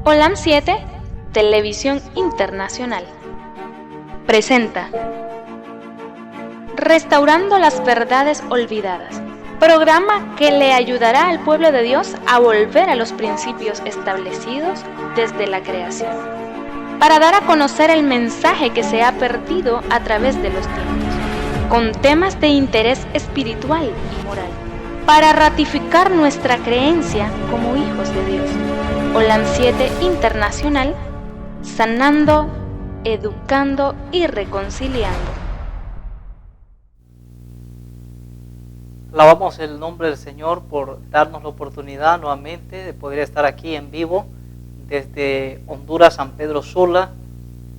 OLAM 7, Televisión Internacional, presenta Restaurando las Verdades Olvidadas, programa que le ayudará al pueblo de Dios a volver a los principios establecidos desde la creación, para dar a conocer el mensaje que se ha perdido a través de los tiempos, con temas de interés espiritual y moral, para ratificar nuestra creencia como hijos de Dios. OLAM 7 Internacional, sanando, educando y reconciliando. Alabamos el nombre del Señor por darnos la oportunidad nuevamente de poder estar aquí en vivo desde Honduras, San Pedro Sula,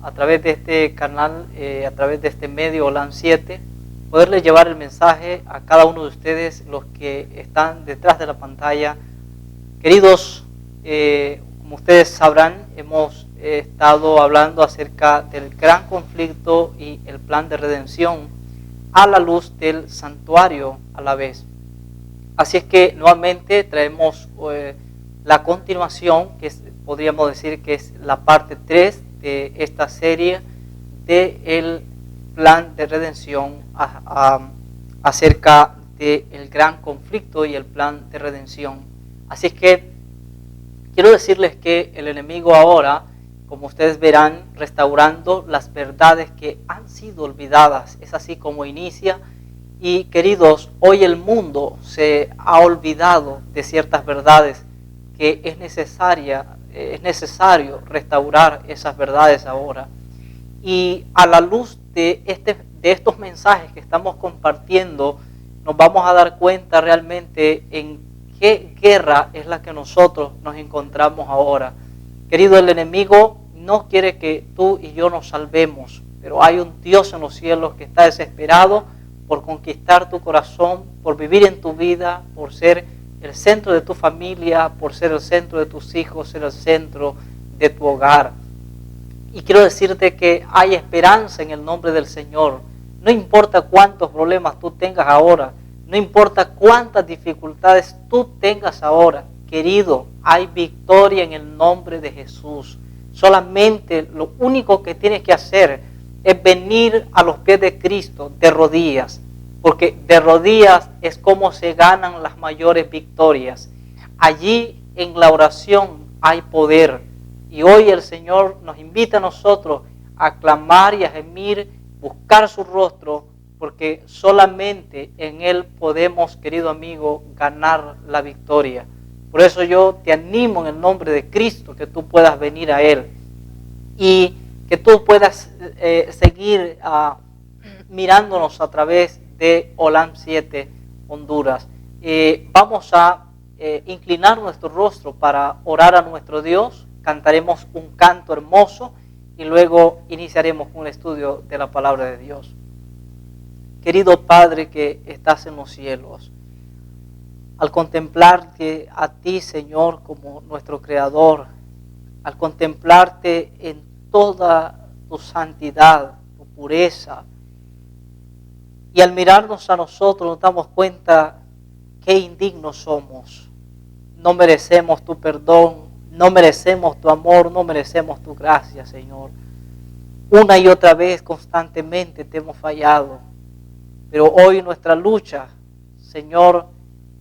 a través de este canal, a través de este medio OLAM 7, poderle llevar el mensaje a cada uno de ustedes, los que están detrás de la pantalla. Queridos, como ustedes sabrán, hemos estado hablando acerca del gran conflicto y el plan de redención a la luz del santuario a la vez. Así es que nuevamente traemos la continuación, que podríamos decir que es la parte 3 de esta serie del plan de redención acerca del gran conflicto y el plan de redención. Así es que quiero decirles que el enemigo ahora, como ustedes verán, restaurando las verdades que han sido olvidadas. Es así como inicia. Y queridos, hoy el mundo se ha olvidado de ciertas verdades que es necesario restaurar esas verdades ahora. Y a la luz de estos mensajes que estamos compartiendo, nos vamos a dar cuenta realmente en qué guerra es la que nosotros nos encontramos ahora. Querido, el enemigo no quiere que tú y yo nos salvemos, pero hay un Dios en los cielos que está desesperado por conquistar tu corazón, por vivir en tu vida, por ser el centro de tu familia, por ser el centro de tus hijos, ser el centro de tu hogar. Y quiero decirte que hay esperanza en el nombre del Señor. No importa cuántos problemas tú tengas ahora, no importa cuántas dificultades tú tengas ahora, querido, hay victoria en el nombre de Jesús. Solamente lo único que tienes que hacer es venir a los pies de Cristo de rodillas, porque de rodillas es como se ganan las mayores victorias. Allí en la oración hay poder. Y hoy el Señor nos invita a nosotros a clamar y a gemir, buscar su rostro, porque solamente en Él podemos, querido amigo, ganar la victoria. Por eso yo te animo en el nombre de Cristo que tú puedas venir a Él y que tú puedas seguir mirándonos a través de OLAM 7 Honduras. Vamos a inclinar nuestro rostro para orar a nuestro Dios, cantaremos un canto hermoso y luego iniciaremos un estudio de la palabra de Dios. Querido Padre que estás en los cielos, al contemplarte a ti, Señor, como nuestro Creador, al contemplarte en toda tu santidad, tu pureza, y al mirarnos a nosotros nos damos cuenta qué indignos somos. No merecemos tu perdón, no merecemos tu amor, no merecemos tu gracia, Señor. Una y otra vez, constantemente te hemos fallado, pero hoy nuestra lucha, Señor,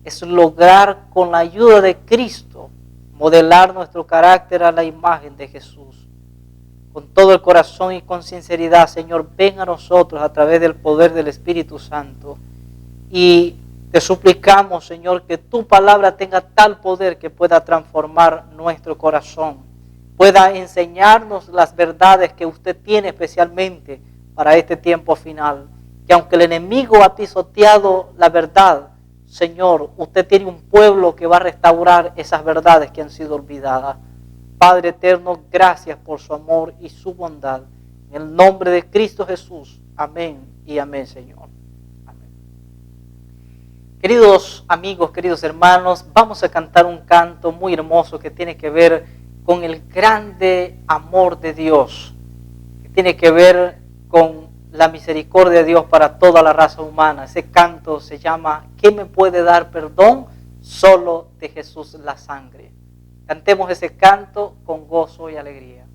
es lograr con la ayuda de Cristo modelar nuestro carácter a la imagen de Jesús. Con todo el corazón y con sinceridad, Señor, ven a nosotros a través del poder del Espíritu Santo. Y te suplicamos, Señor, que tu palabra tenga tal poder que pueda transformar nuestro corazón, pueda enseñarnos las verdades que usted tiene especialmente para este tiempo final. Que aunque el enemigo ha pisoteado la verdad, Señor, usted tiene un pueblo que va a restaurar esas verdades que han sido olvidadas. Padre eterno, gracias por su amor y su bondad. En el nombre de Cristo Jesús. Amén y amén, Señor. Amén. Queridos amigos, queridos hermanos, vamos a cantar un canto muy hermoso que tiene que ver con el grande amor de Dios, que tiene que ver con la misericordia de Dios para toda la raza humana. Ese canto se llama ¿Qué me puede dar perdón? Solo de Jesús la sangre. Cantemos ese canto con gozo y alegría.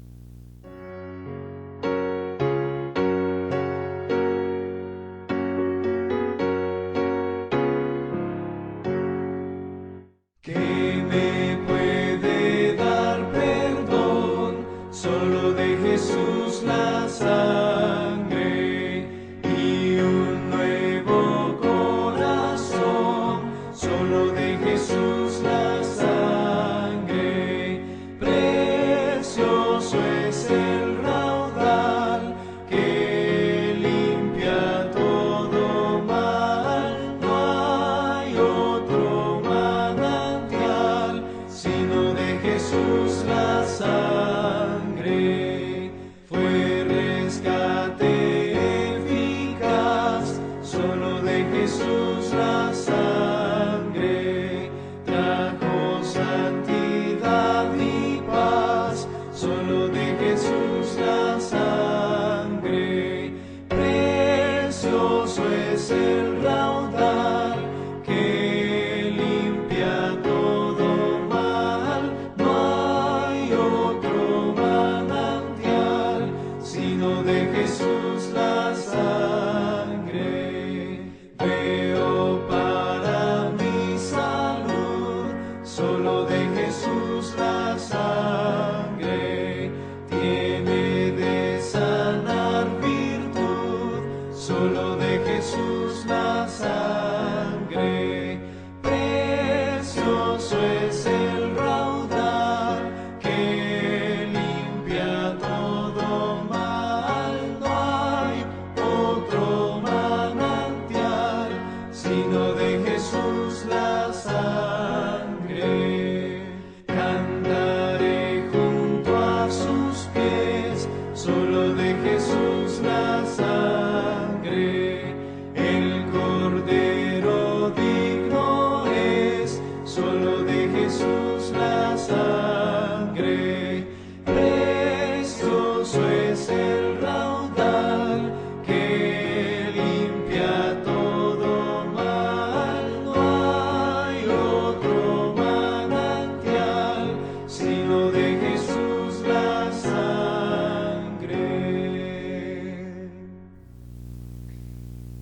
¿Qué me puede dar perdón? Solo de Jesús la sangre y un nuevo corazón. Solo de Jesús la sangre. Precioso es el raudal que limpia todo mal. No hay otro manantial sino de Jesús la sangre. Fue rescate eficaz, solo de Jesús la sangre. Trajo santidad y paz, solo de Jesús la sangre. Precioso es el raudal que limpia todo mal. No hay otro manantial sino de Jesús la sangre. Veo para mi salud, solo de Jesús la sangre. Tiene de sanar virtud, solo de Jesús la sangre. Precioso es el raudal que limpia todo mal. No hay otro manantial sino de Jesús la sangre. Cantaré junto a sus pies, solo de Jesús la sangre. El Cordero digno es, solo de Jesús la sangre. Precioso es el raudal que limpia todo mal. No hay otro manantial sino de Jesús la sangre.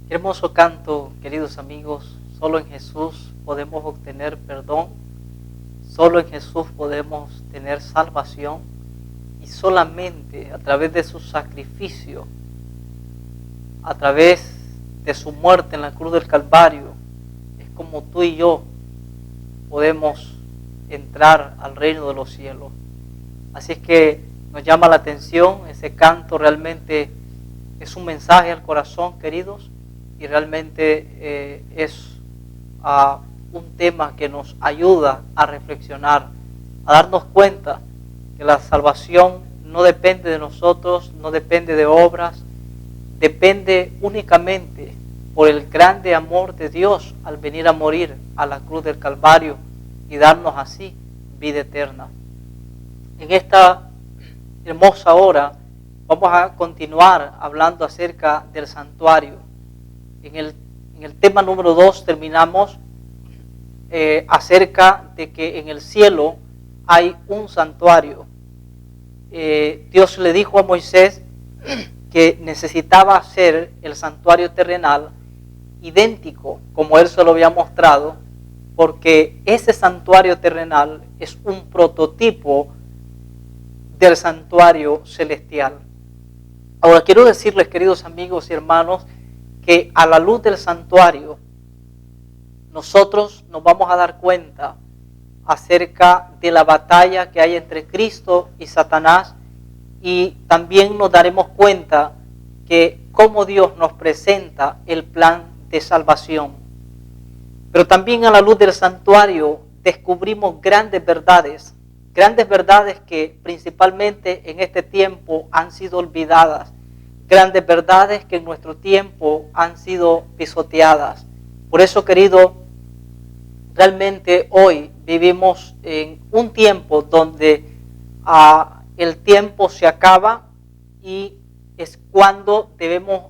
Qué hermoso canto, queridos amigos. Solo en Jesús podemos obtener perdón. Solo en Jesús podemos tener salvación. Y solamente a través de su sacrificio, a través de su muerte en la cruz del Calvario, es como tú y yo podemos entrar al reino de los cielos. Así es que nos llama la atención ese canto. Realmente es un mensaje al corazón, queridos, y realmente es un tema que nos ayuda a reflexionar, a darnos cuenta que la salvación no depende de nosotros, no depende de obras, depende únicamente por el grande amor de Dios al venir a morir a la cruz del Calvario y darnos así vida eterna. En esta hermosa hora vamos a continuar hablando acerca del santuario. En el tema número 2 terminamos acerca de que en el cielo hay un santuario. Dios le dijo a Moisés que necesitaba hacer el santuario terrenal idéntico como él se lo había mostrado, porque ese santuario terrenal es un prototipo del santuario celestial. Ahora quiero decirles, queridos amigos y hermanos, que a la luz del santuario nosotros nos vamos a dar cuenta acerca de la batalla que hay entre Cristo y Satanás, y también nos daremos cuenta que cómo Dios nos presenta el plan de salvación. Pero también a la luz del santuario descubrimos grandes verdades que principalmente en este tiempo han sido olvidadas, grandes verdades que en nuestro tiempo han sido pisoteadas. Por eso, querido, realmente hoy vivimos en un tiempo donde el tiempo se acaba, y es cuando debemos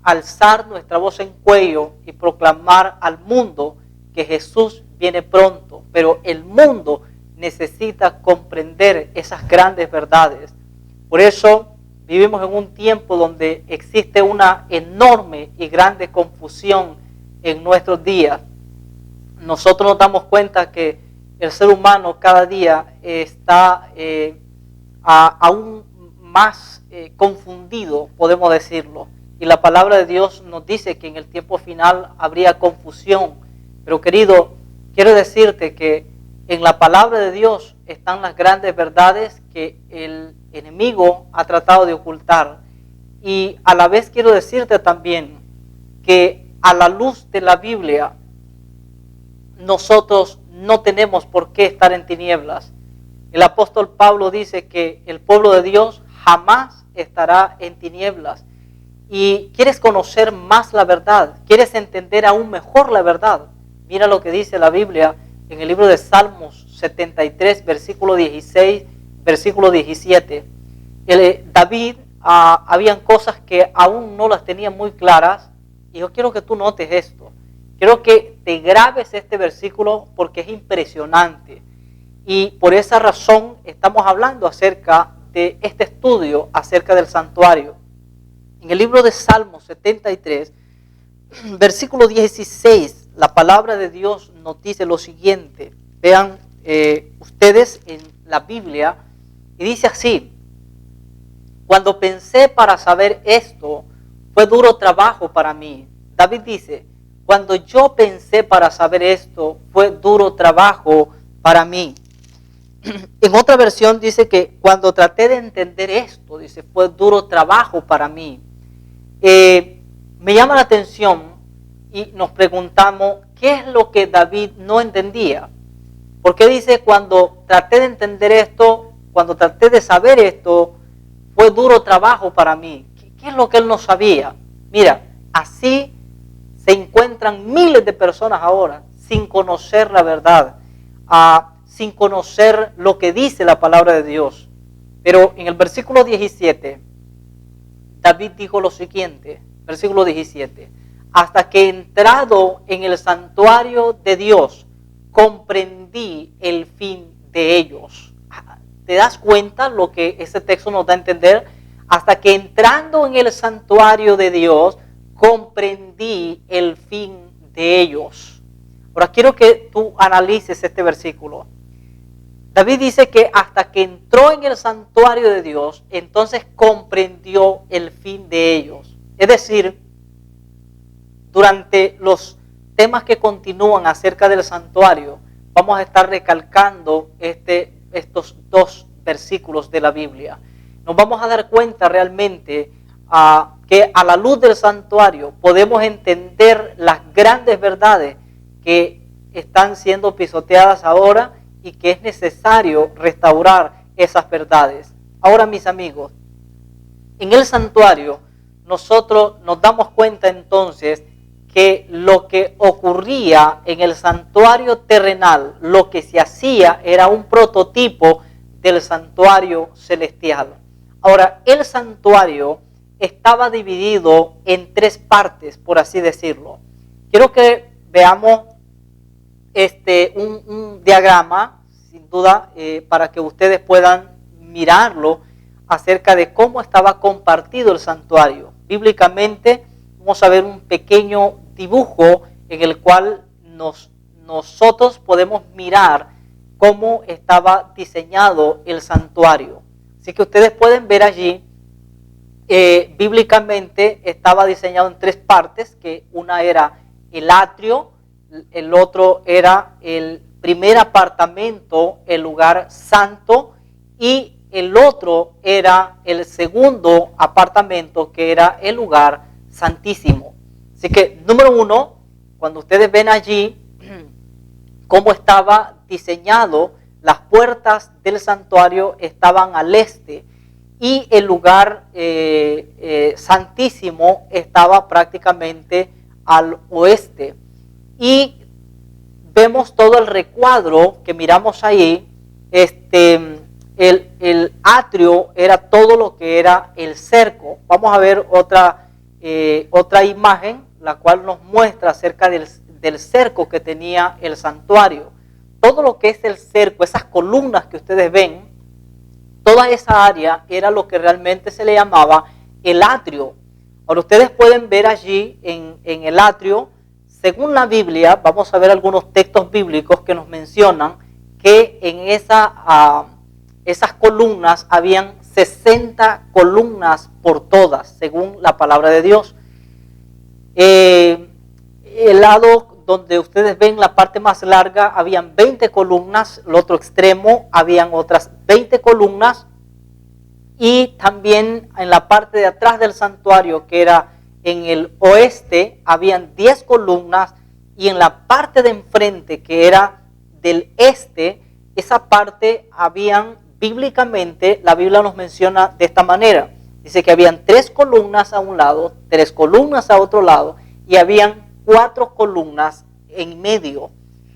alzar nuestra voz en cuello y proclamar al mundo que Jesús viene pronto. Pero el mundo necesita comprender esas grandes verdades. Por eso vivimos en un tiempo donde existe una enorme y grande confusión en nuestros días. Nosotros nos damos cuenta que el ser humano cada día está aún más confundido, podemos decirlo. Y la palabra de Dios nos dice que en el tiempo final habría confusión. Pero querido, quiero decirte que en la palabra de Dios están las grandes verdades que el enemigo ha tratado de ocultar. Y a la vez quiero decirte también que a la luz de la Biblia nosotros no tenemos por qué estar en tinieblas. El apóstol Pablo dice que el pueblo de Dios jamás estará en tinieblas. Y quieres conocer más la verdad, quieres entender aún mejor la verdad. Mira lo que dice la Biblia en el libro de Salmos 73, versículo 16, versículo 17. David, habían cosas que aún no las tenía muy claras, y yo quiero que tú notes esto. Quiero que te grabes este versículo porque es impresionante. Y por esa razón estamos hablando acerca de este estudio acerca del santuario. En el libro de Salmos 73, versículo 16, la palabra de Dios nos dice lo siguiente. Vean ustedes en la Biblia, y dice así: cuando pensé para saber esto, fue duro trabajo para mí. David dice, cuando yo pensé para saber esto, fue duro trabajo para mí. En otra versión dice que cuando traté de entender esto, dice, fue duro trabajo para mí. Me llama la atención y nos preguntamos, ¿qué es lo que David no entendía? Porque dice, cuando traté de entender esto, cuando traté de saber esto, fue duro trabajo para mí. ¿Qué es lo que él no sabía? Mira, así se encuentran miles de personas ahora sin conocer la verdad, sin conocer lo que dice la palabra de Dios. Pero en el versículo 17, David dijo lo siguiente, versículo 17, hasta que entrado en el santuario de Dios, comprendí el fin de ellos. ¿Te das cuenta lo que ese texto nos da a entender? Hasta que entrando en el santuario de Dios, comprendí el fin de ellos. Ahora quiero que tú analices este versículo. David dice que hasta que entró en el santuario de Dios, entonces comprendió el fin de ellos. Es decir, durante los temas que continúan acerca del santuario, vamos a estar recalcando estos dos versículos de la Biblia. Nos vamos a dar cuenta realmente que a la luz del santuario podemos entender las grandes verdades que están siendo pisoteadas ahora y que es necesario restaurar esas verdades. Ahora, mis amigos, en el santuario nosotros nos damos cuenta entonces que lo que ocurría en el santuario terrenal, lo que se hacía era un prototipo del santuario celestial. Ahora, el santuario estaba dividido en tres partes, por así decirlo. Quiero que veamos un diagrama, sin duda, para que ustedes puedan mirarlo acerca de cómo estaba compartido el santuario. Bíblicamente vamos a ver un pequeño dibujo en el cual nosotros podemos mirar cómo estaba diseñado el santuario. Así que ustedes pueden ver allí, bíblicamente estaba diseñado en tres partes, que una era el atrio, el otro era el primer apartamento, el lugar santo, y el otro era el segundo apartamento, que era el lugar santísimo. Así que, número uno, cuando ustedes ven allí cómo estaba diseñado, las puertas del santuario estaban al este y el lugar santísimo estaba prácticamente al oeste. Y vemos todo el recuadro que miramos ahí. El atrio era todo lo que era el cerco. Vamos a ver otra imagen, la cual nos muestra acerca del cerco que tenía el santuario. todo lo que es el cerco, esas columnas que ustedes ven, toda esa área era lo que realmente se le llamaba el atrio. Ahora ustedes pueden ver allí en el atrio, según la Biblia, vamos a ver algunos textos bíblicos que nos mencionan que en esas columnas habían 60 columnas por todas, según la palabra de Dios. El lado donde ustedes ven la parte más larga, habían 20 columnas, el otro extremo habían otras 20 columnas, y también en la parte de atrás del santuario, que era en el oeste, habían 10 columnas, y en la parte de enfrente, que era del este, esa parte habían, bíblicamente, la Biblia nos menciona de esta manera. Dice que habían 3 columnas a un lado, 3 columnas a otro lado, y habían 4 columnas en medio.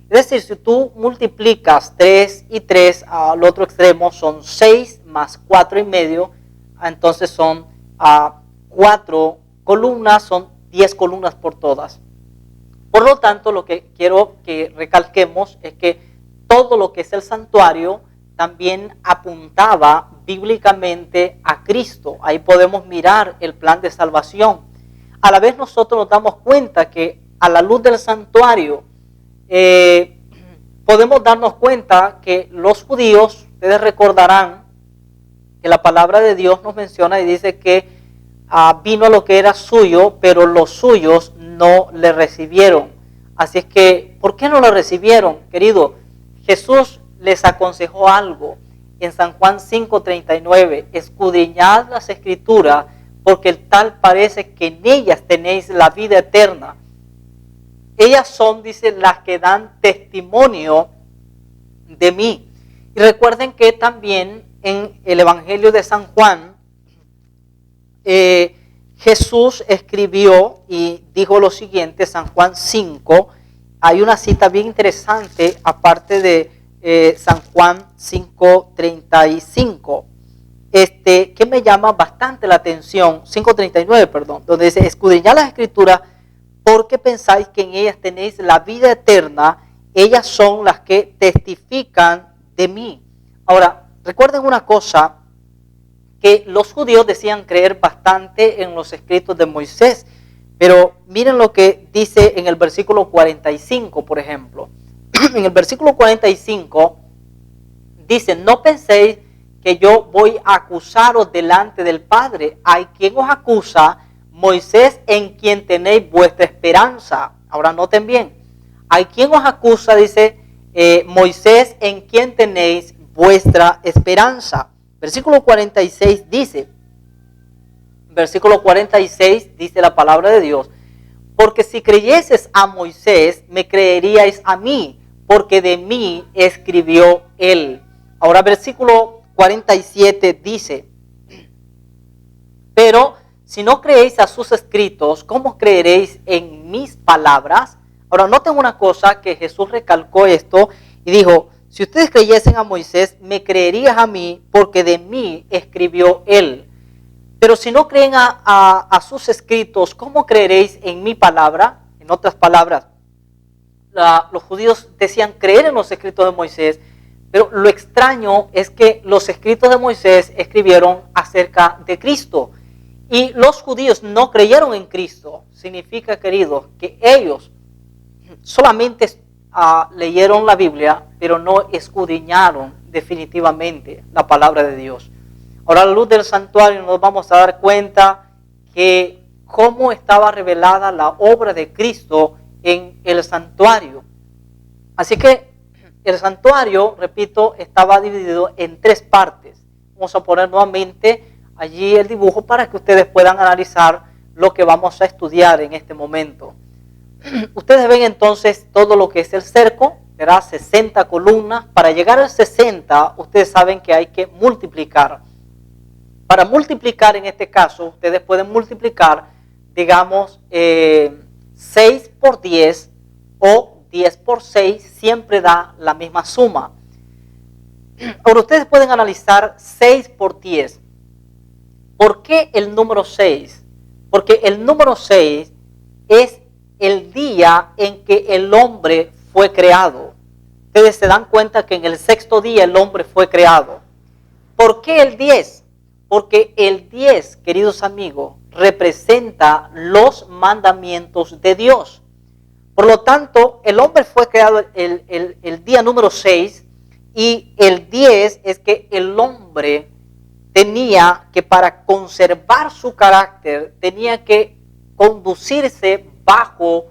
Es decir, si tú multiplicas 3 y 3 al otro extremo, son 6 más 4 y medio, entonces son 4 columnas, son 10 columnas por todas. Por lo tanto, lo que quiero que recalquemos es que todo lo que es el santuario también apuntaba bíblicamente a Cristo. Ahí podemos mirar el plan de salvación. A la vez nosotros nos damos cuenta que a la luz del santuario podemos darnos cuenta que los judíos, ustedes recordarán que la palabra de Dios nos menciona y dice que vino lo que era suyo, pero los suyos no le recibieron. Así es que, ¿por qué no lo recibieron, querido? Jesús les aconsejó algo en San Juan 5:39, escudriñad las escrituras, porque el tal parece que en ellas tenéis la vida eterna. Ellas son, dice, las que dan testimonio de mí. Y recuerden que también en el Evangelio de San Juan, Jesús escribió y dijo lo siguiente, San Juan 5, hay una cita bien interesante, aparte de San Juan 5:35, que me llama bastante la atención, 5:39, perdón, donde dice, escudriñad las escrituras, porque pensáis que en ellas tenéis la vida eterna, ellas son las que testifican de mí. Ahora, recuerden una cosa, que los judíos decían creer bastante en los escritos de Moisés, pero miren lo que dice en el versículo 45, por ejemplo. En el versículo 45 dice, no penséis que yo voy a acusaros delante del Padre. Hay quien os acusa, Moisés, en quien tenéis vuestra esperanza. Ahora noten bien, hay quien os acusa, dice Moisés, en quien tenéis vuestra esperanza. Versículo 46 dice, la palabra de Dios, porque si creyeses a Moisés, me creeríais a mí, porque de mí escribió él. Ahora versículo 47 dice, pero si no creéis a sus escritos, ¿cómo creeréis en mis palabras? Ahora noten una cosa, que Jesús recalcó esto y dijo, si ustedes creyesen a Moisés, me creerías a mí, porque de mí escribió él. Pero si no creen a sus escritos, ¿cómo creeréis en mi palabra? En otras palabras, los judíos decían creer en los escritos de Moisés, pero lo extraño es que los escritos de Moisés escribieron acerca de Cristo. Y los judíos no creyeron en Cristo. Significa, queridos, que ellos solamente leyeron la Biblia, pero no escudriñaron definitivamente la palabra de Dios. Ahora, a la luz del santuario nos vamos a dar cuenta que cómo estaba revelada la obra de Cristo en el santuario. Así que el santuario, repito, estaba dividido en 3 partes. Vamos a poner nuevamente allí el dibujo para que ustedes puedan analizar lo que vamos a estudiar en este momento. Ustedes ven entonces todo lo que es el cerco, ¿verdad? 60 columnas. Para llegar al 60, ustedes saben que hay que multiplicar. Para multiplicar en este caso, ustedes pueden multiplicar, digamos, 6 por 10 o 10 por 6, siempre da la misma suma. Ahora ustedes pueden analizar 6 por 10. ¿Por qué el número 6? Porque el número 6 es el día en que el hombre fue creado. ustedes se dan cuenta que en el sexto día el hombre fue creado. ¿Por qué el 10? Porque el 10, queridos amigos, representa los mandamientos de Dios. Por lo tanto, el hombre fue creado el día número 6 y el 10 es que el hombre tenía que, para conservar su carácter, tenía que conducirse bajo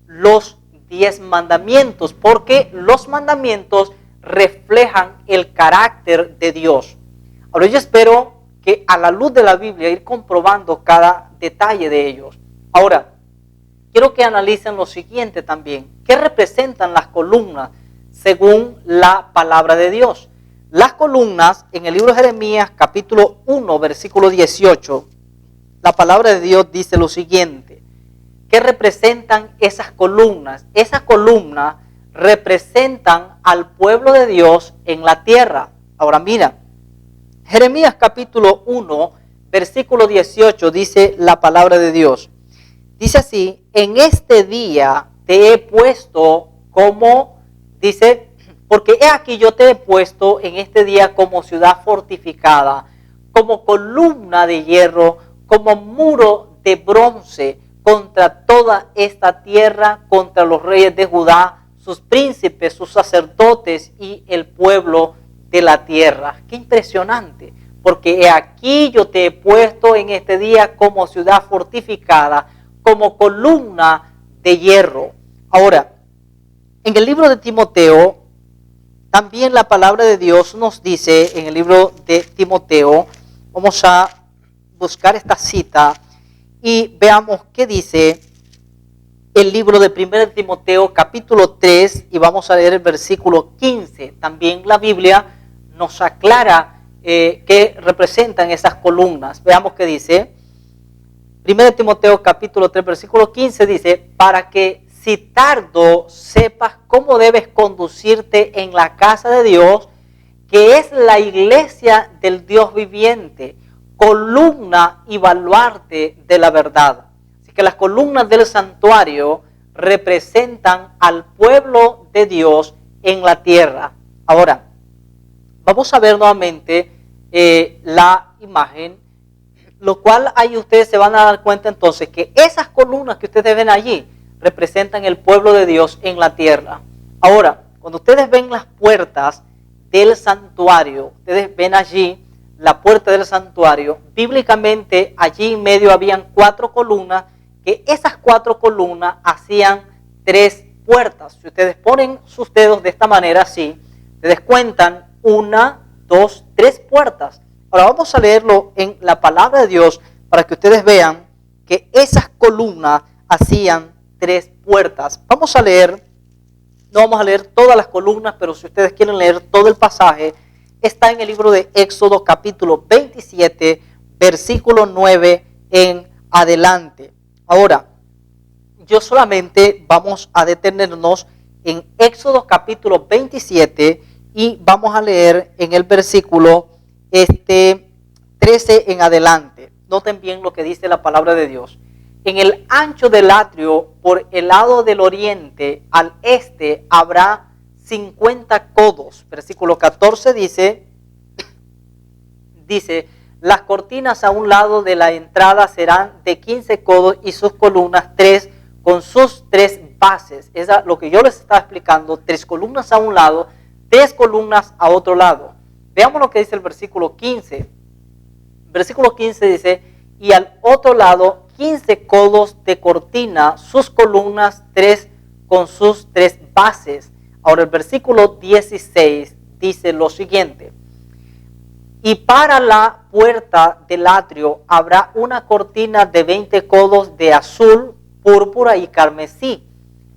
los 10 mandamientos, porque los mandamientos reflejan el carácter de Dios. Ahora yo espero que a la luz de la Biblia ir comprobando cada detalle de ellos. Ahora, quiero que analicen lo siguiente también. ¿Qué representan las columnas según la palabra de Dios? Las columnas, en el libro de Jeremías, capítulo 1, versículo 18, la palabra de Dios dice lo siguiente. ¿Qué representan esas columnas? Esas columnas representan al pueblo de Dios en la tierra. Ahora mira, Jeremías capítulo 1, versículo 18 dice la palabra de Dios. Dice así, en este día te he puesto como, dice, porque he aquí yo te he puesto en este día como ciudad fortificada, como columna de hierro, como muro de bronce contra toda esta tierra, contra los reyes de Judá, sus príncipes, sus sacerdotes y el pueblo de la tierra. Qué impresionante, porque he aquí yo te he puesto en este día como ciudad fortificada, como columna de hierro. Ahora, en el libro de Timoteo, también la palabra de Dios nos dice, en el libro de Timoteo, vamos a buscar esta cita y veamos qué dice el libro de 1 Timoteo capítulo 3 y vamos a leer el versículo 15. También la Biblia nos aclara qué representan esas columnas. Veamos qué dice. 1 Timoteo capítulo 3 versículo 15 dice, para que si tardo sepas cómo debes conducirte en la casa de Dios, que es la iglesia del Dios viviente, columna y baluarte de la verdad. Así que las columnas del santuario representan al pueblo de Dios en la tierra. Ahora, vamos a ver nuevamente la imagen, lo cual ahí ustedes se van a dar cuenta entonces que esas columnas que ustedes ven allí representan el pueblo de Dios en la tierra. Ahora, cuando ustedes ven las puertas del santuario, ustedes ven allí la puerta del santuario, bíblicamente allí en medio habían 4 columnas, que esas 4 columnas hacían 3 puertas. Si ustedes ponen sus dedos de esta manera así, ustedes cuentan 1, 2, 3 puertas. Ahora vamos a leerlo en la palabra de Dios para que ustedes vean que esas columnas hacían 3 puertas. Vamos a leer, no vamos a leer todas las columnas, pero si ustedes quieren leer todo el pasaje, está en el libro de Éxodo capítulo 27, versículo 9 en adelante. Ahora, yo solamente vamos a detenernos en Éxodo capítulo 27 y vamos a leer en el versículo 13 en adelante. Noten bien lo que dice la palabra de Dios. En el ancho del atrio, por el lado del oriente al este, habrá 50 codos. Versículo 14 dice, las cortinas a un lado de la entrada serán de 15 codos y sus columnas 3 con sus 3 bases. Es lo que yo les estaba explicando, 3 columnas a un lado, 3 columnas a otro lado. Veamos lo que dice el versículo 15. Versículo 15 dice, y al otro lado 15 codos de cortina, sus columnas 3 con sus 3 bases. Ahora el versículo 16 dice lo siguiente, y para la puerta del atrio habrá una cortina de 20 codos de azul, púrpura y carmesí,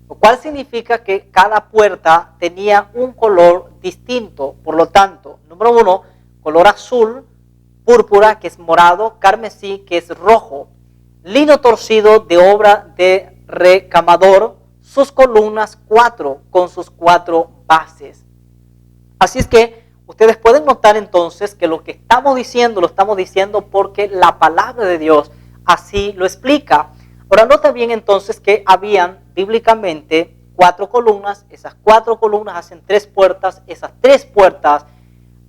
lo cual significa que cada puerta tenía un color distinto. Por lo tanto, número 1, color azul, púrpura, que es morado, carmesí, que es rojo, lino torcido de obra de recamador, sus columnas 4 con sus 4 bases. Así es que ustedes pueden notar entonces que lo que estamos diciendo, lo estamos diciendo porque la palabra de Dios así lo explica. Ahora nota bien entonces que habían bíblicamente 4 columnas, esas 4 columnas hacen 3 puertas, esas 3 puertas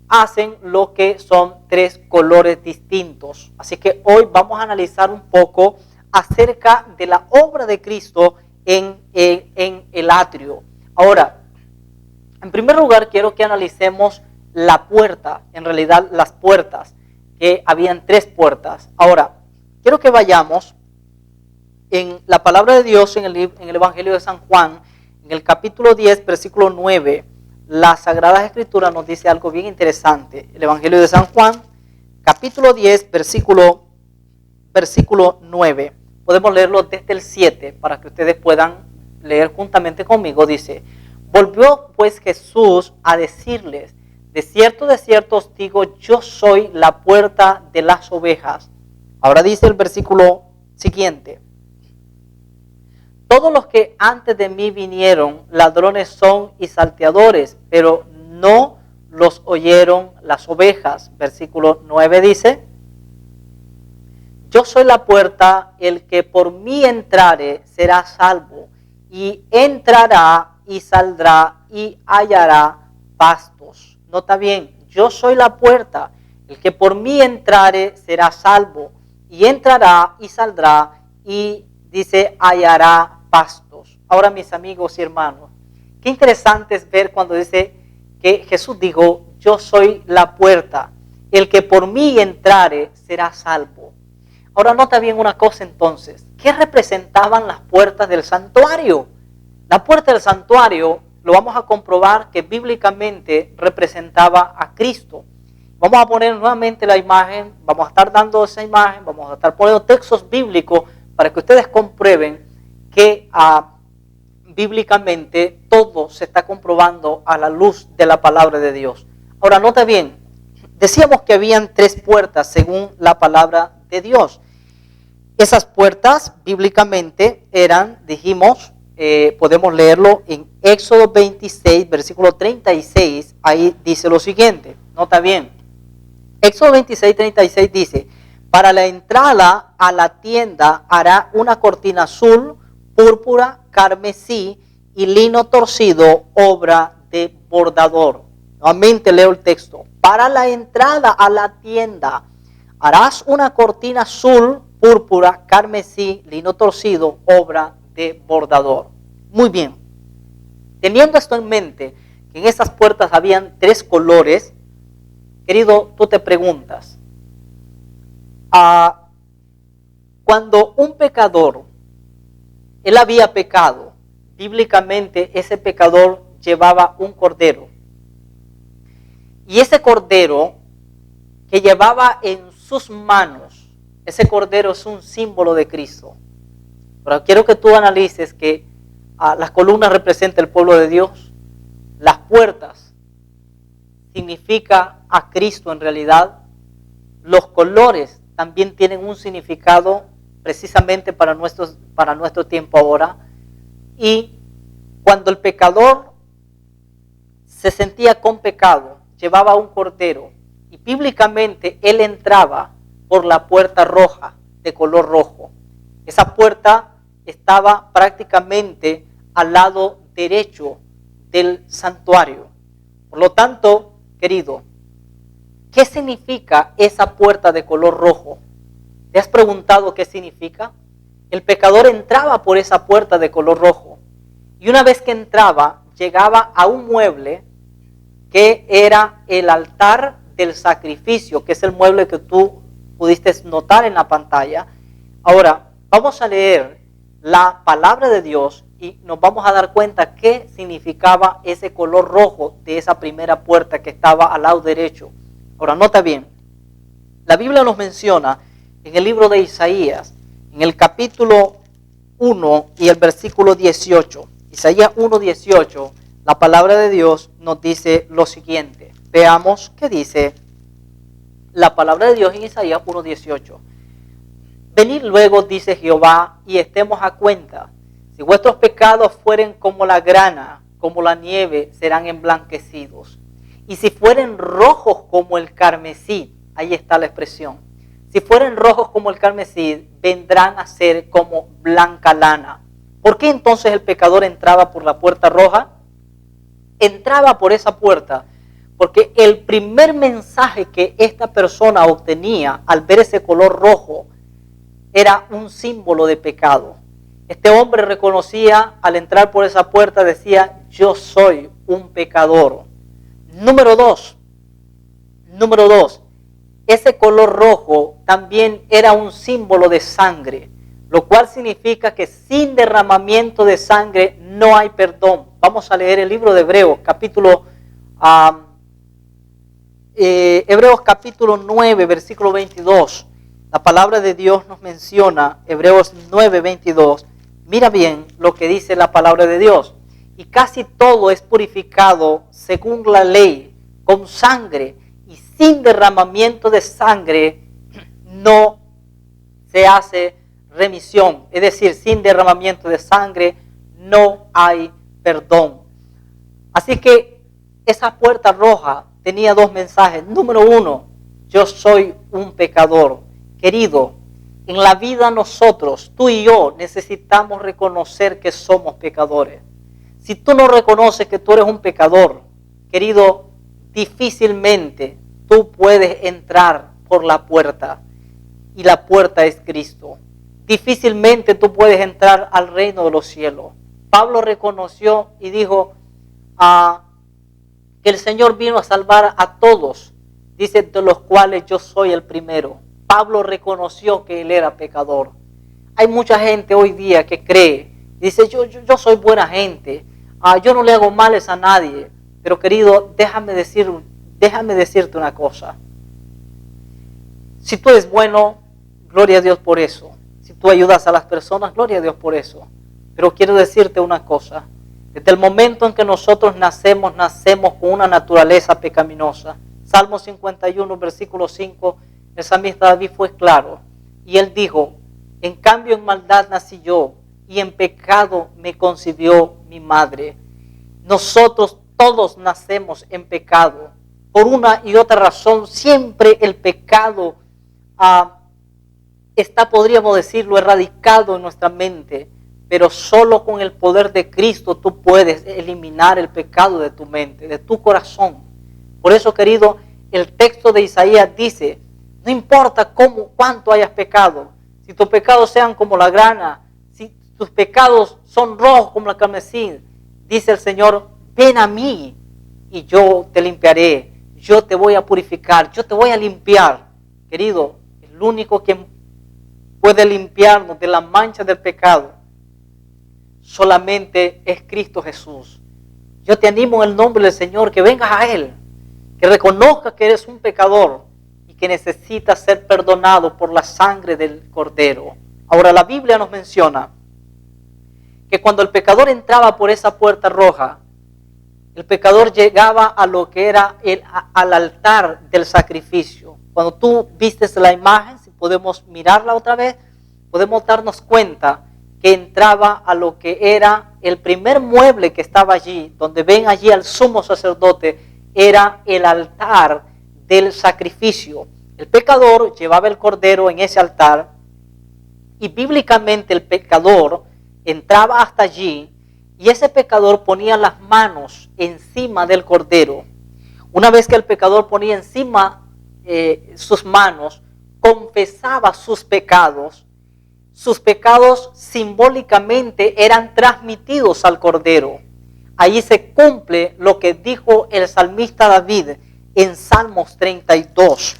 hacen lo que son 3 colores distintos. Así que hoy vamos a analizar un poco acerca de la obra de Cristo en el atrio. Ahora, en primer lugar quiero que analicemos la puerta, en realidad las puertas, que habían 3 puertas. Ahora, quiero que vayamos en la palabra de Dios en el Evangelio de San Juan, en el capítulo 10, versículo 9. La Sagrada Escritura nos dice algo bien interesante. El Evangelio de San Juan, capítulo 10, versículo 9. Podemos leerlo desde el 7 para que ustedes puedan leer juntamente conmigo. Dice: volvió pues Jesús a decirles: de cierto os digo, yo soy la puerta de las ovejas. Ahora dice el versículo siguiente: todos los que antes de mí vinieron, ladrones son y salteadores, pero no los oyeron las ovejas. Versículo 9 dice: yo soy la puerta, el que por mí entrare será salvo, y entrará y saldrá y hallará pastos. Nota bien, yo soy la puerta, el que por mí entrare será salvo, y entrará y saldrá y dice hallará pastos. Ahora, mis amigos y hermanos, qué interesante es ver cuando dice que Jesús dijo: yo soy la puerta, el que por mí entrare será salvo. Ahora nota bien una cosa entonces, ¿qué representaban las puertas del santuario? La puerta del santuario, lo vamos a comprobar que bíblicamente representaba a Cristo. Vamos a poner nuevamente la imagen, vamos a estar dando esa imagen, vamos a estar poniendo textos bíblicos para que ustedes comprueben que bíblicamente todo se está comprobando a la luz de la palabra de Dios. Ahora nota bien, decíamos que habían 3 puertas según la palabra de Dios. Esas puertas bíblicamente eran, dijimos, podemos leerlo en Éxodo 26, versículo 36, ahí dice lo siguiente, nota bien, Éxodo 26, 36 dice: para la entrada a la tienda hará una cortina azul, púrpura, carmesí y lino torcido, obra de bordador. Nuevamente leo el texto: para la entrada a la tienda harás una cortina azul, púrpura, carmesí, lino torcido, obra de bordador. Muy bien. Teniendo esto en mente, que en esas puertas habían 3 colores, querido, tú te preguntas, cuando un pecador, él había pecado, bíblicamente ese pecador llevaba un cordero. Y ese cordero que llevaba en sus manos, ese cordero es un símbolo de Cristo. Pero quiero que tú analices que las columnas representan el pueblo de Dios, las puertas significa a Cristo en realidad, los colores también tienen un significado precisamente para nuestro tiempo ahora. Y cuando el pecador se sentía con pecado, llevaba un cordero y bíblicamente él entraba por la puerta roja, de color rojo. Esa puerta estaba prácticamente al lado derecho del santuario. Por lo tanto, querido, ¿qué significa esa puerta de color rojo? ¿Te has preguntado qué significa? El pecador entraba por esa puerta de color rojo y una vez que entraba, llegaba a un mueble que era el altar del sacrificio, que es el mueble que tú pudiste notar en la pantalla. Ahora, vamos a leer la palabra de Dios y nos vamos a dar cuenta qué significaba ese color rojo de esa primera puerta que estaba al lado derecho. Ahora, nota bien, la Biblia nos menciona en el libro de Isaías, en el capítulo 1 y el versículo 18. Isaías 1:18, la palabra de Dios nos dice lo siguiente. Veamos qué dice la palabra de Dios en Isaías 1:18. Venid luego, dice Jehová, y estemos a cuenta. Si vuestros pecados fueren como la grana, como la nieve, serán emblanquecidos. Y si fueren rojos como el carmesí, ahí está la expresión. Si fueren rojos como el carmesí, vendrán a ser como blanca lana. ¿Por qué entonces el pecador entraba por la puerta roja? Entraba por esa puerta porque el primer mensaje que esta persona obtenía al ver ese color rojo era un símbolo de pecado. Este hombre reconocía al entrar por esa puerta, decía, yo soy un pecador. Número dos, ese color rojo también era un símbolo de sangre, lo cual significa que sin derramamiento de sangre no hay perdón. Vamos a leer el libro de Hebreos, Hebreos capítulo 9, versículo 22. La palabra de Dios nos menciona, Hebreos 9, 22. Mira bien lo que dice la palabra de Dios. Y casi todo es purificado según la ley, con sangre, y sin derramamiento de sangre no se hace remisión. Es decir, sin derramamiento de sangre no hay perdón. Así que esa puerta roja tenía dos mensajes. Número uno, yo soy un pecador. Querido, en la vida nosotros, tú y yo, necesitamos reconocer que somos pecadores. Si tú no reconoces que tú eres un pecador, querido, difícilmente tú puedes entrar por la puerta. Y la puerta es Cristo. Difícilmente tú puedes entrar al reino de los cielos. Pablo reconoció y dijo que el Señor vino a salvar a todos, dice, de los cuales yo soy el primero. Pablo reconoció que él era pecador. Hay mucha gente hoy día que cree, dice, yo soy buena gente, yo no le hago males a nadie. Pero querido, déjame decirte una cosa. Si tú eres bueno, gloria a Dios por eso. Si tú ayudas a las personas, gloria a Dios por eso. Pero quiero decirte una cosa. Desde el momento en que nosotros nacemos con una naturaleza pecaminosa. Salmo 51, versículo 5, el salmista David fue claro. Y él dijo, en cambio en maldad nací yo, y en pecado me concibió mi madre. Nosotros todos nacemos en pecado. Por una y otra razón, siempre el pecado está, podríamos decirlo, erradicado en nuestra mente. Pero solo con el poder de Cristo tú puedes eliminar el pecado de tu mente, de tu corazón. Por eso, querido, el texto de Isaías dice, no importa cuánto hayas pecado, si tus pecados sean como la grana, si tus pecados son rojos como la carmesí, dice el Señor, ven a mí y yo te limpiaré, yo te voy a purificar, yo te voy a limpiar. Querido, el único que puede limpiarnos de la mancha del pecado solamente es Cristo Jesús. Yo te animo en el nombre del Señor que vengas a Él, que reconozcas que eres un pecador y que necesitas ser perdonado por la sangre del Cordero. Ahora la Biblia nos menciona que cuando el pecador entraba por esa puerta roja, el pecador llegaba a lo que era al altar del sacrificio. Cuando tú vistes la imagen, si podemos mirarla otra vez, podemos darnos cuenta que entraba a lo que era el primer mueble que estaba allí, donde ven allí al sumo sacerdote, era el altar del sacrificio. El pecador llevaba el cordero en ese altar y bíblicamente el pecador entraba hasta allí y ese pecador ponía las manos encima del cordero. Una vez que el pecador ponía encima sus manos, confesaba sus pecados simbólicamente eran transmitidos al Cordero. Ahí se cumple lo que dijo el salmista David en Salmos 32.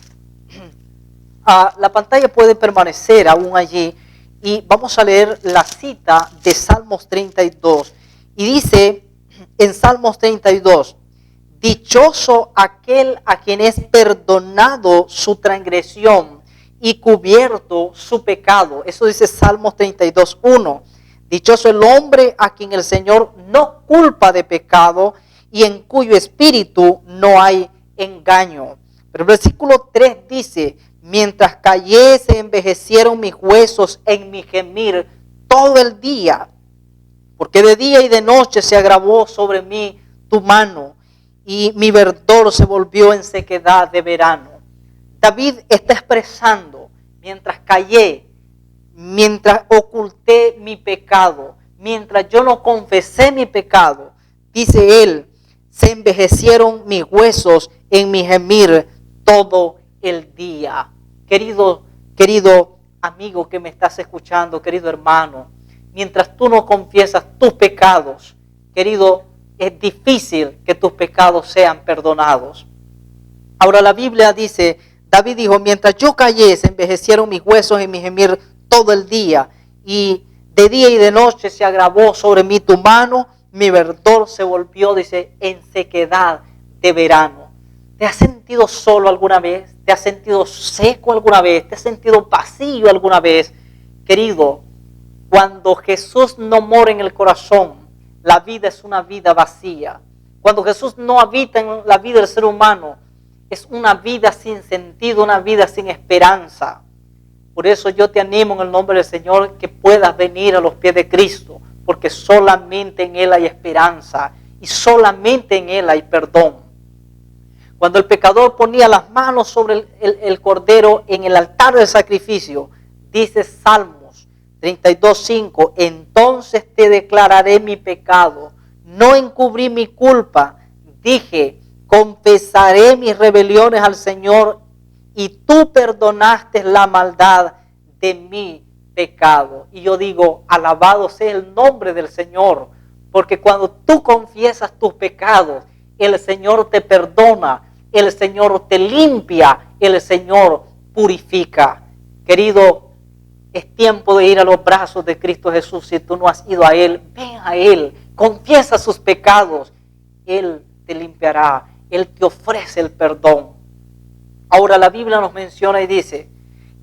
La pantalla puede permanecer aún allí y vamos a leer la cita de Salmos 32. Y dice en Salmos 32, dichoso aquel a quien es perdonado su transgresión y cubierto su pecado. Eso dice Salmos 32:1. Dichoso el hombre a quien el Señor no culpa de pecado y en cuyo espíritu no hay engaño. Pero el versículo 3 dice, mientras callé se envejecieron mis huesos en mi gemir todo el día, porque de día y de noche se agravó sobre mí tu mano y mi verdor se volvió en sequedad de verano. David está expresando, mientras callé, mientras oculté mi pecado, mientras yo no confesé mi pecado, dice él, se envejecieron mis huesos en mi gemir todo el día. Querido amigo que me estás escuchando, querido hermano, mientras tú no confiesas tus pecados, querido, es difícil que tus pecados sean perdonados. Ahora la Biblia dice, David dijo, mientras yo callé, se envejecieron mis huesos en mi gemir todo el día, y de día y de noche se agravó sobre mí tu mano, mi verdor se volvió, dice, en sequedad de verano. ¿Te has sentido solo alguna vez? ¿Te has sentido seco alguna vez? ¿Te has sentido vacío alguna vez? Querido, cuando Jesús no mora en el corazón, la vida es una vida vacía. Cuando Jesús no habita en la vida del ser humano, es una vida sin sentido, una vida sin esperanza. Por eso yo te animo en el nombre del Señor que puedas venir a los pies de Cristo, porque solamente en Él hay esperanza y solamente en Él hay perdón. Cuando el pecador ponía las manos sobre el cordero en el altar del sacrificio, dice Salmos 32:5, entonces te declararé mi pecado, no encubrí mi culpa, dije, confesaré mis rebeliones al Señor y tú perdonaste la maldad de mi pecado. Y yo digo, alabado sea el nombre del Señor, porque cuando tú confiesas tus pecados, el Señor te perdona, el Señor te limpia, el Señor purifica. Querido, es tiempo de ir a los brazos de Cristo Jesús. Si tú no has ido a Él, ven a Él, confiesa sus pecados, Él te limpiará, Él te ofrece el perdón. Ahora la Biblia nos menciona y dice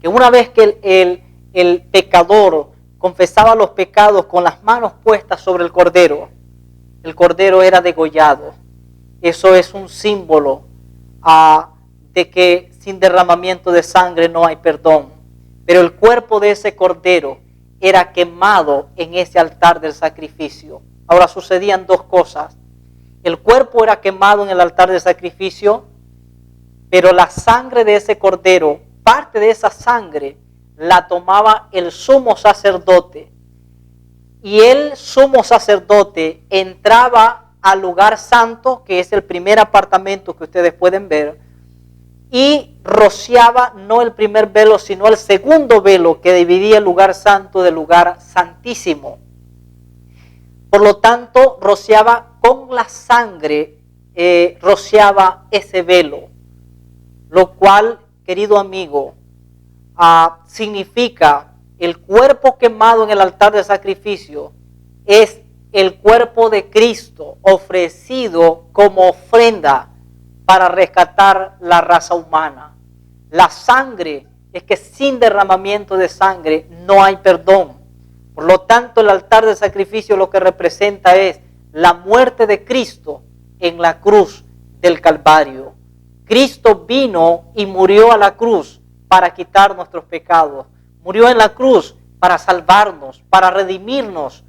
que una vez que el pecador confesaba los pecados con las manos puestas sobre el cordero era degollado. Eso es un símbolo de que sin derramamiento de sangre no hay perdón. Pero el cuerpo de ese cordero era quemado en ese altar del sacrificio. Ahora sucedían dos cosas. El cuerpo era quemado en el altar del sacrificio, pero la sangre de ese cordero, parte de esa sangre, la tomaba el sumo sacerdote. Y el sumo sacerdote entraba al lugar santo, que es el primer apartamento que ustedes pueden ver, y rociaba no el primer velo, sino el segundo velo que dividía el lugar santo del lugar santísimo. Por lo tanto, rociaba con la sangre, rociaba ese velo, lo cual, querido amigo, significa el cuerpo quemado en el altar de sacrificio es el cuerpo de Cristo ofrecido como ofrenda para rescatar la raza humana. La sangre es que sin derramamiento de sangre no hay perdón. Por lo tanto, el altar de sacrificio lo que representa es la muerte de Cristo en la cruz del Calvario. Cristo vino y murió a la cruz para quitar nuestros pecados. Murió en la cruz para salvarnos, para redimirnos,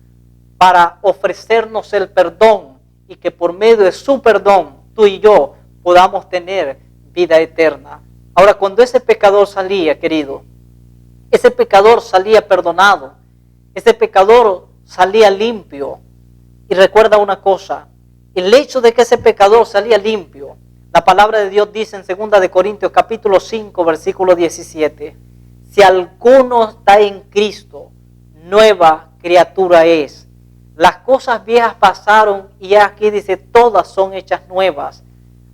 para ofrecernos el perdón y que por medio de su perdón, tú y yo podamos tener vida eterna. Ahora, cuando ese pecador salía, querido, ese pecador salía perdonado, ese pecador salía limpio. Y recuerda una cosa, el hecho de que ese pecador salía limpio, la palabra de Dios dice en 2 de Corintios capítulo 5, versículo 17, si alguno está en Cristo, nueva criatura es. Las cosas viejas pasaron y aquí dice, todas son hechas nuevas.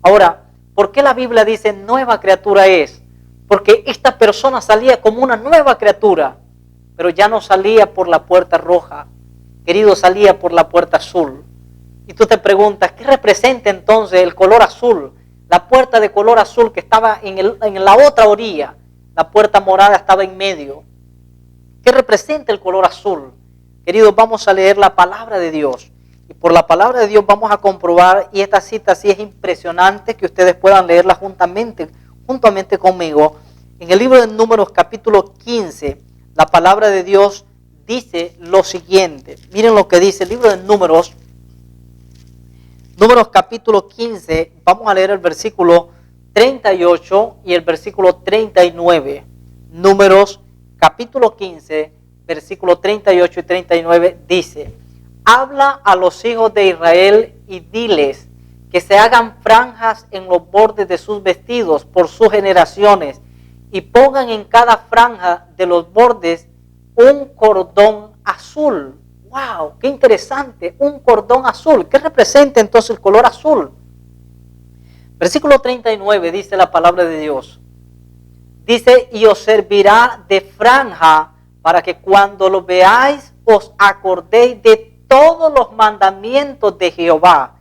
Ahora, ¿por qué la Biblia dice nueva criatura es? Porque esta persona salía como una nueva criatura, pero ya no salía por la puerta roja, querido, salía por la puerta azul. Y tú te preguntas, ¿qué representa entonces el color azul? La puerta de color azul que estaba en la otra orilla, la puerta morada estaba en medio. ¿Qué representa el color azul? Queridos, vamos a leer la palabra de Dios. Y por la palabra de Dios vamos a comprobar, y esta cita sí es impresionante, que ustedes puedan leerla juntamente conmigo. En el libro de Números capítulo 15, la palabra de Dios dice lo siguiente. Miren lo que dice el libro de Números capítulo 15, vamos a leer el versículo 38 y el versículo 39. Números capítulo 15, versículo 38 y 39 dice, habla a los hijos de Israel y diles que se hagan franjas en los bordes de sus vestidos por sus generaciones y pongan en cada franja de los bordes un cordón azul. ¡Wow! ¡Qué interesante! Un cordón azul. ¿Qué representa entonces el color azul? Versículo 39 dice la palabra de Dios. Dice, y os servirá de franja para que cuando lo veáis os acordéis de todos los mandamientos de Jehová,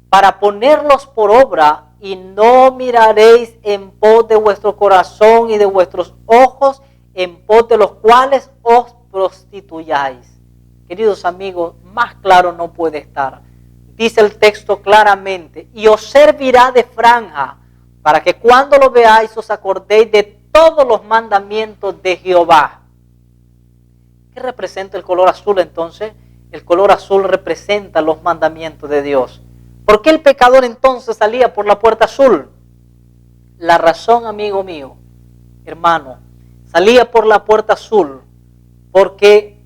para ponerlos por obra, y no miraréis en pos de vuestro corazón y de vuestros ojos, en pos de los cuales os prostituyáis. Queridos amigos, más claro no puede estar. Dice el texto claramente, y os servirá de franja, para que cuando lo veáis os acordéis de todos los mandamientos de Jehová. ¿Qué representa el color azul entonces? El color azul representa los mandamientos de Dios. ¿Por qué el pecador entonces salía por la puerta azul? La razón, amigo mío, hermano, salía por la puerta azul porque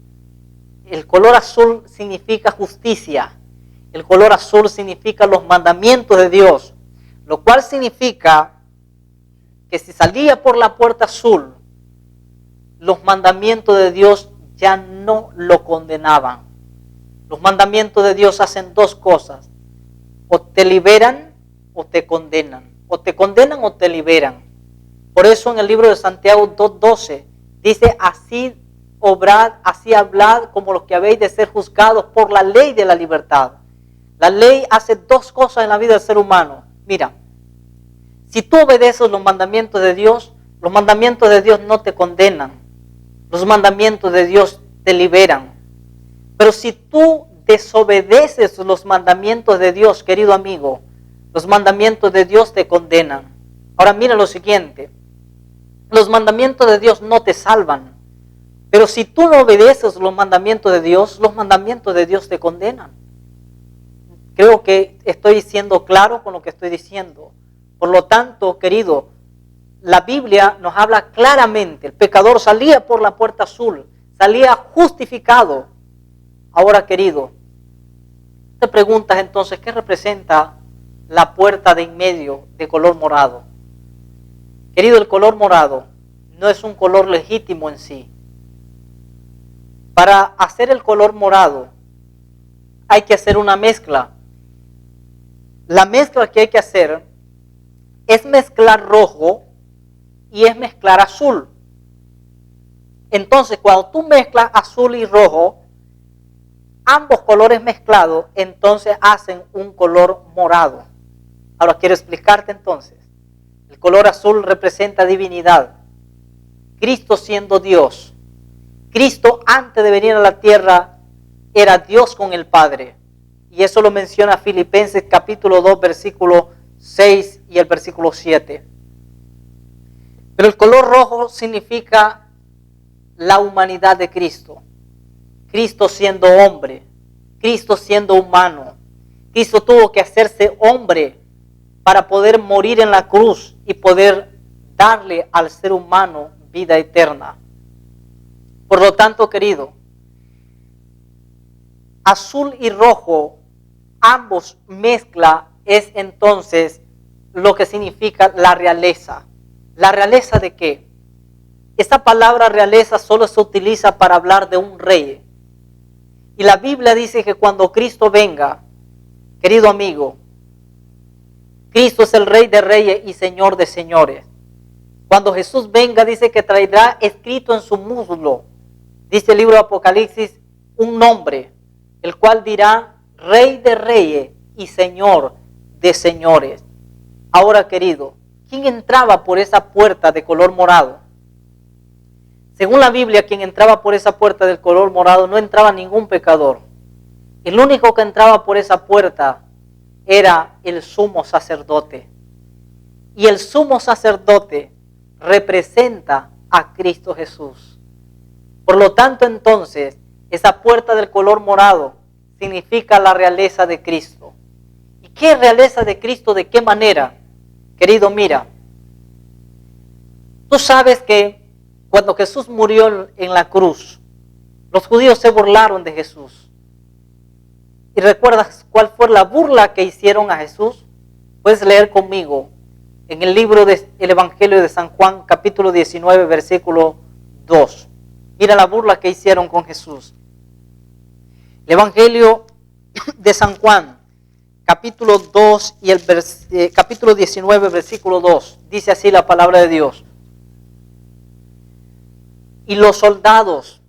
el color azul significa justicia. El color azul significa los mandamientos de Dios, lo cual significa que si salía por la puerta azul, los mandamientos de Dios ya no lo condenaban. Los mandamientos de Dios hacen dos cosas: o te liberan o te condenan, o te condenan o te liberan. Por eso en el libro de Santiago 2:12 dice, así obrad, así hablad como los que habéis de ser juzgados por la ley de la libertad. La ley hace dos cosas en la vida del ser humano. Mira, si tú obedeces los mandamientos de Dios no te condenan. Los mandamientos de Dios te liberan. Pero si tú desobedeces los mandamientos de Dios, querido amigo, los mandamientos de Dios te condenan. Ahora mira lo siguiente. Los mandamientos de Dios no te salvan. Pero si tú no obedeces los mandamientos de Dios te condenan. Creo que estoy siendo claro con lo que estoy diciendo. Por lo tanto, querido, la Biblia nos habla claramente. El pecador salía por la puerta azul, salía justificado. Ahora, querido, te preguntas entonces, ¿qué representa la puerta de en medio de color morado? Querido, el color morado no es un color legítimo en sí. Para hacer el color morado hay que hacer una mezcla. La mezcla que hay que hacer es mezclar rojo y es mezclar azul. Entonces, cuando tú mezclas azul y rojo, ambos colores mezclados, entonces hacen un color morado. Ahora quiero explicarte entonces. El color azul representa divinidad. Cristo siendo Dios. Cristo antes de venir a la tierra era Dios con el Padre. Y eso lo menciona Filipenses capítulo 2, versículo 6 y el versículo 7. Pero el color rojo significa la humanidad de Cristo. Cristo siendo hombre, Cristo siendo humano. Cristo tuvo que hacerse hombre para poder morir en la cruz y poder darle al ser humano vida eterna. Por lo tanto, querido, azul y rojo, ambos mezcla es entonces lo que significa la realeza. ¿La realeza de qué? Esa palabra realeza solo se utiliza para hablar de un rey. Y la Biblia dice que cuando Cristo venga, querido amigo, Cristo es el Rey de reyes y Señor de señores. Cuando Jesús venga, dice que traerá escrito en su muslo, dice el libro de Apocalipsis, un nombre, el cual dirá Rey de reyes y Señor de señores. Ahora, querido, ¿quién entraba por esa puerta de color morado? Según la Biblia, quien entraba por esa puerta del color morado no entraba ningún pecador. El único que entraba por esa puerta era el sumo sacerdote. Y el sumo sacerdote representa a Cristo Jesús. Por lo tanto, entonces, esa puerta del color morado significa la realeza de Cristo. ¿Y qué realeza de Cristo? ¿De qué manera? Querido, mira, tú sabes que cuando Jesús murió en la cruz, los judíos se burlaron de Jesús. ¿Y recuerdas cuál fue la burla que hicieron a Jesús? Puedes leer conmigo en el libro del Evangelio de San Juan, capítulo 19, versículo 2. Mira la burla que hicieron con Jesús. El Evangelio de San Juan, capítulo 2 y el capítulo 19, versículo 2. Dice así la palabra de Dios. Y los soldados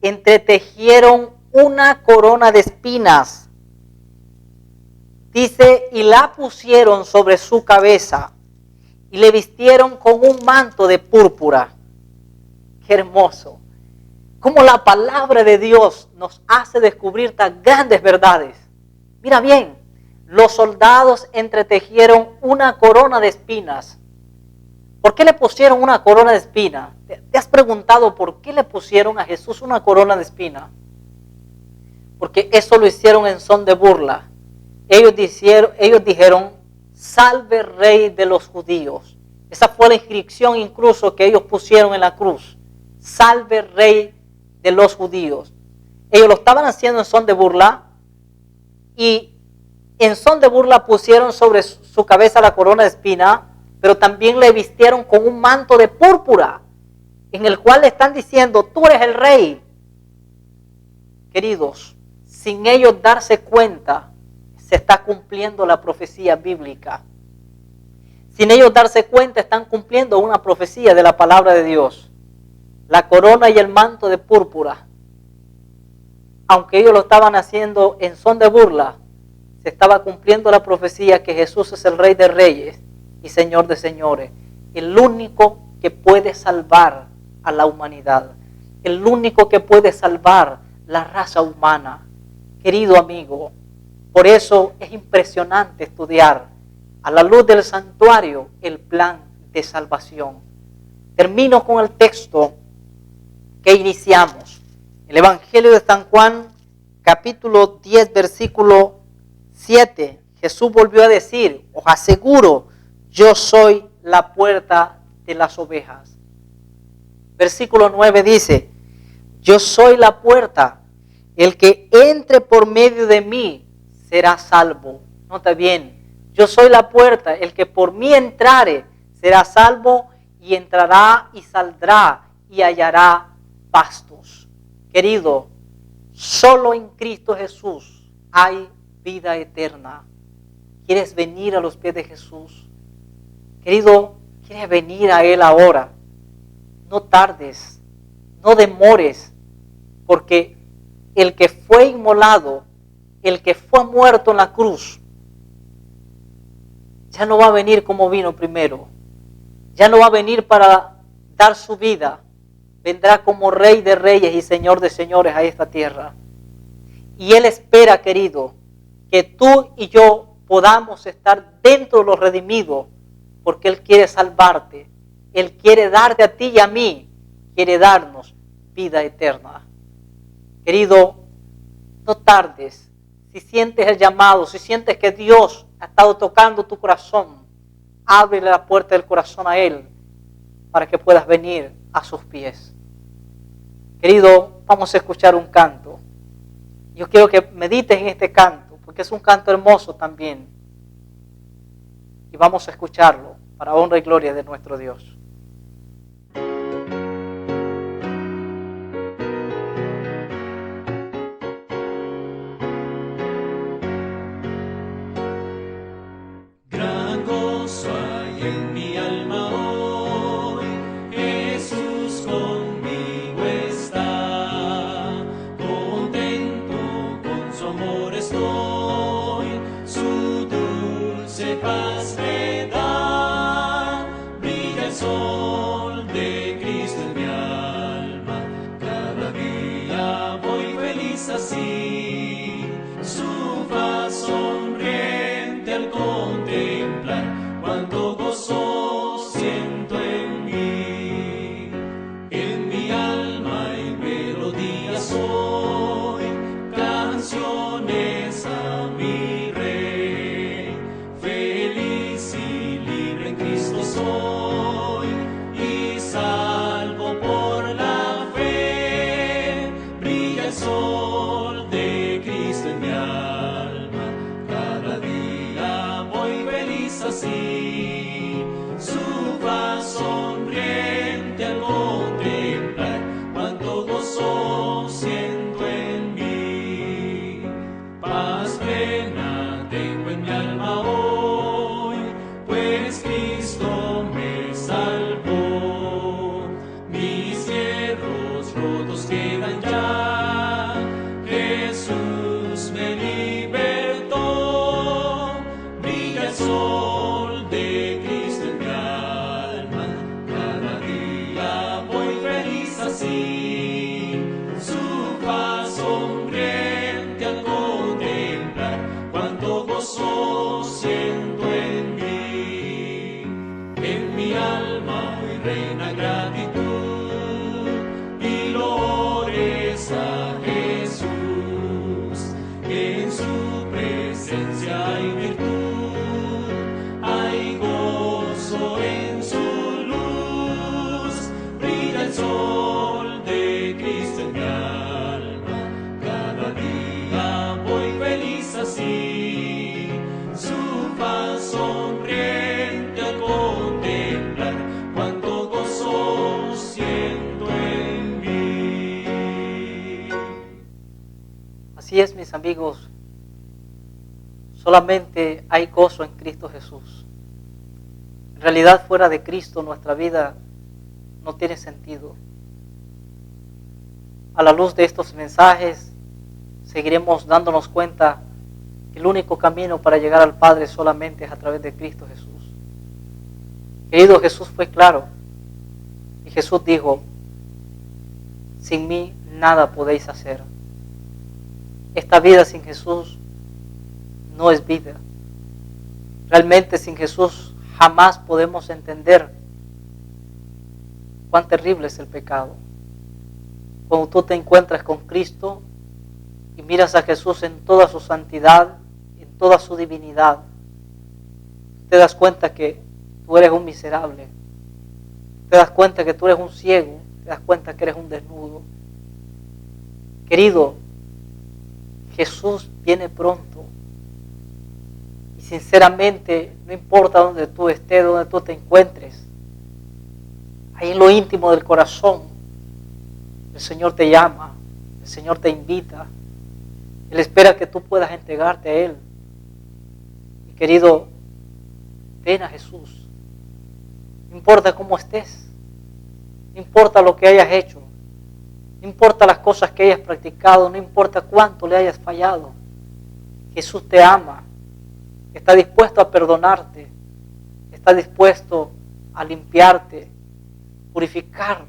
entretejieron una corona de espinas. Dice, y la pusieron sobre su cabeza y le vistieron con un manto de púrpura. Qué hermoso. Cómo la palabra de Dios nos hace descubrir tan grandes verdades. Mira bien, los soldados entretejieron una corona de espinas. ¿Por qué le pusieron una corona de espinas? ¿Te has preguntado por qué le pusieron a Jesús una corona de espinas? Porque eso lo hicieron en son de burla. Ellos dijeron, salve Rey de los judíos. Esa fue la inscripción incluso que ellos pusieron en la cruz. Salve Rey de los judíos. Ellos lo estaban haciendo en son de burla y en son de burla pusieron sobre su cabeza la corona de espina, pero también le vistieron con un manto de púrpura en el cual le están diciendo, tú eres el rey. Queridos, sin ellos darse cuenta, se está cumpliendo la profecía bíblica. Sin ellos darse cuenta, están cumpliendo una profecía de la palabra de Dios. La corona y el manto de púrpura, aunque ellos lo estaban haciendo en son de burla, se estaba cumpliendo la profecía que Jesús es el Rey de Reyes y Señor de Señores, el único que puede salvar a la humanidad, el único que puede salvar la raza humana. Querido amigo, por eso es impresionante estudiar a la luz del santuario el plan de salvación. Termino con el texto que iniciamos. El Evangelio de San Juan, capítulo 10, versículo 7. Jesús volvió a decir, os aseguro, yo soy la puerta de las ovejas. Versículo 9 dice, yo soy la puerta, el que entre por medio de mí será salvo. Nota bien, yo soy la puerta, el que por mí entrare será salvo y entrará y saldrá y hallará pastos. Querido, solo en Cristo Jesús hay vida eterna. ¿Quieres venir a los pies de Jesús? Querido, ¿quieres venir a Él ahora? No tardes, no demores, porque el que fue inmolado, el que fue muerto en la cruz, ya no va a venir como vino primero. Ya no va a venir para dar su vida. Vendrá como Rey de Reyes y Señor de Señores a esta tierra. Y Él espera, querido, que tú y yo podamos estar dentro de los redimidos, porque Él quiere salvarte. Él quiere darte a ti y a mí, quiere darnos vida eterna. Querido, no tardes. Si sientes el llamado, si sientes que Dios ha estado tocando tu corazón, ábrele la puerta del corazón a Él para que puedas venir a sus pies. Querido, vamos a escuchar un canto. Yo quiero que medites en este canto, porque es un canto hermoso también. Y vamos a escucharlo para honra y gloria de nuestro Dios. Gran gozo hay en mi alma hoy, Jesús conmigo está, contento con su amor estoy, su dulce paz me da, brilla el sol una gratitud y lo ores a Jesús, que en su presencia hay virtud, hay gozo en su luz, brilla el sol de Cristo en mi alma, cada día voy feliz así, su faz sonriente al contemplar, cuánto gozo siento en mí. Así es, mis amigos, solamente hay gozo en Cristo Jesús. En realidad, fuera de Cristo, nuestra vida no tiene sentido. A la luz de estos mensajes, seguiremos dándonos cuenta que el único camino para llegar al Padre solamente es a través de Cristo Jesús. Querido, Jesús fue claro. Y Jesús dijo: sin mí nada podéis hacer. Esta vida sin Jesús no es vida. Realmente sin Jesús jamás podemos entender cuán terrible es el pecado. Cuando tú te encuentras con Cristo y miras a Jesús en toda su santidad, en toda su divinidad, te das cuenta que tú eres un miserable. Te das cuenta que tú eres un ciego. Te das cuenta que eres un desnudo. Querido, Jesús viene pronto. Y sinceramente, no importa dónde tú estés, dónde tú te encuentres, ahí en lo íntimo del corazón, el Señor te llama, el Señor te invita. Él espera que tú puedas entregarte a Él. Y querido, ven a Jesús. No importa cómo estés, no importa lo que hayas hecho, no importa las cosas que hayas practicado, no importa cuánto le hayas fallado. Jesús te ama, está dispuesto a perdonarte, está dispuesto a limpiarte, purificar,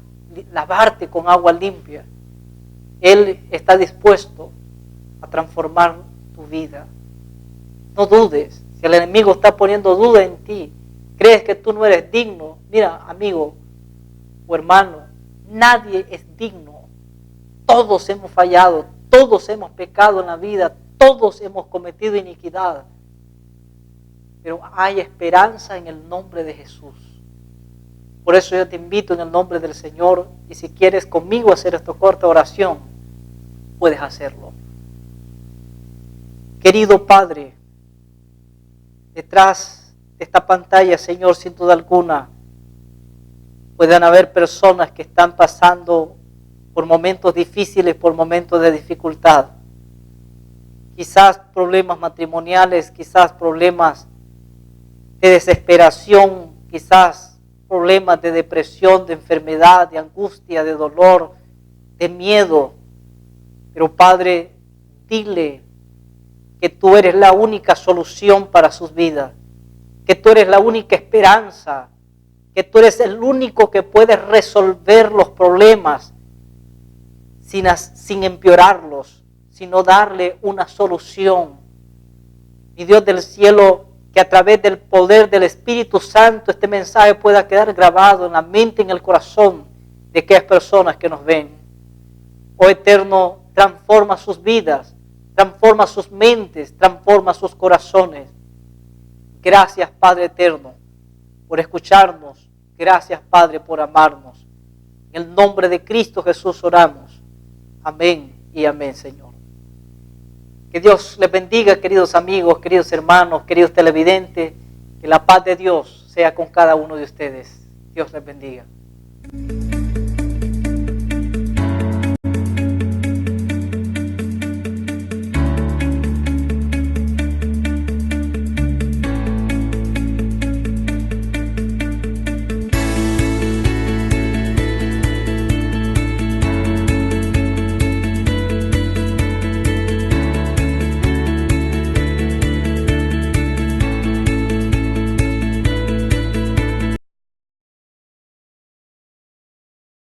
lavarte con agua limpia. Él está dispuesto a transformar tu vida. No dudes. Si el enemigo está poniendo duda en ti, crees que tú no eres digno, mira, amigo o hermano, nadie es digno. Todos hemos fallado, todos hemos pecado en la vida, todos hemos cometido iniquidad. Pero hay esperanza en el nombre de Jesús. Por eso yo te invito en el nombre del Señor, y si quieres conmigo hacer esta corta oración, puedes hacerlo. Querido Padre, detrás de esta pantalla, Señor, sin duda alguna, pueden haber personas que están pasando por momentos difíciles, por momentos de dificultad. Quizás problemas matrimoniales, quizás problemas de desesperación, quizás problemas de depresión, de enfermedad, de angustia, de dolor, de miedo. Pero Padre, dile que tú eres la única solución para sus vidas, que tú eres la única esperanza, que tú eres el único que puede resolver los problemas sin empeorarlos, sino darle una solución. Mi Dios del cielo, que a través del poder del Espíritu Santo este mensaje pueda quedar grabado en la mente y en el corazón de aquellas personas que nos ven. Oh Eterno, transforma sus vidas, transforma sus mentes, transforma sus corazones. Gracias, Padre Eterno, por escucharnos. Gracias, Padre, por amarnos. En el nombre de Cristo Jesús oramos. Amén y amén, Señor. Que Dios les bendiga, queridos amigos, queridos hermanos, queridos televidentes. Que la paz de Dios sea con cada uno de ustedes. Dios les bendiga.